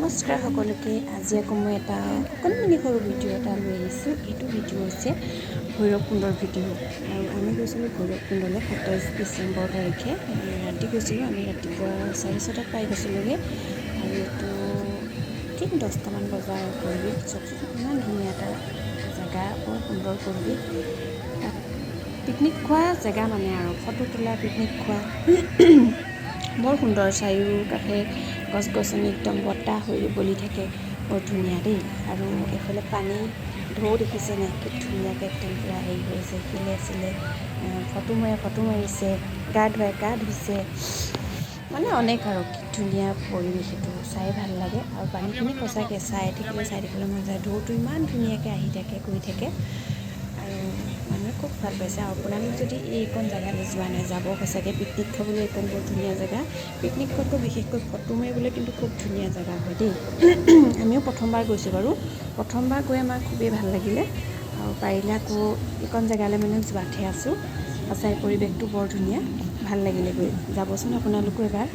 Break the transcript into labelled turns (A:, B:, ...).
A: নমস্কাৰ সকলোকে। আজি আকৌ মই এটা অকণমানি সৰু ভিডিঅ' এটা লৈ আহিছোঁ। এইটো ভিডিঅ' হৈছে ভৈৰৱকুণ্ডৰ ভিডিঅ'। আৰু আমি গৈছিলোঁ ভৈৰৱকুণ্ডলৈ 27 ডিচেম্বৰ তাৰিখে ৰাতি গৈছিলোঁ। আমি ৰাতিপুৱা 4:30 পাই গৈছিলোঁগৈ। আৰু এইটো ঠিক 10টামান বজাৰ পৰিৱেশ। চাওকচোন ইমান ধুনীয়া এটা জেগা, বৰ সুন্দৰ পৰিৱেশ। তাত পিকনিক খোৱা জেগা মানে আৰু ফটো তোলা, পিকনিক খোৱা বৰ সুন্দৰ। চাৰিওকাষে গছ গছনি, একদম বতাহ হৈ বলি থাকে, বৰ ধুনীয়া দেই। আৰু এইফালে পানী ঢৌ দেখিছে নাই, কি ধুনীয়াকৈ একদম পূৰা হেৰি হৈ আছে, শিলে চিলে ফটো মাৰিছে, গা ধুইছে, মানে অনেক আৰু কি ধুনীয়া পৰিৱেশ। এইটো চাই ভাল লাগে। আৰু পানীখিনি সঁচাকৈ চাই থাকিলে মন যায়। ঢৌটো ইমান ধুনীয়াকৈ আহি থাকে, গৈ থাকে, আৰু মানুহে খুব ভাল পাইছে। আৰু আপোনালোক যদি এইকণ জেগালৈ যোৱা নাই, যাব সঁচাকৈ। পিকনিক খাবলৈ এইকণ বৰ ধুনীয়া জেগা। পিকনিক খোৱাতকৈ বিশেষকৈ ফটো মাৰিবলৈ কিন্তু খুব ধুনীয়া জেগা হয় দেই। আমিও প্ৰথমবাৰ গৈছোঁ বাৰু। প্ৰথমবাৰ গৈ আমাৰ খুবেই ভাল লাগিলে। আৰু পাৰিলে আকৌ এইকণ জেগালৈ মানে যোৱাতহে আছোঁ। সঁচাই পৰিৱেশটো বৰ ধুনীয়া, ভাল লাগিলে গৈ। যাবচোন আপোনালোকো এবাৰ।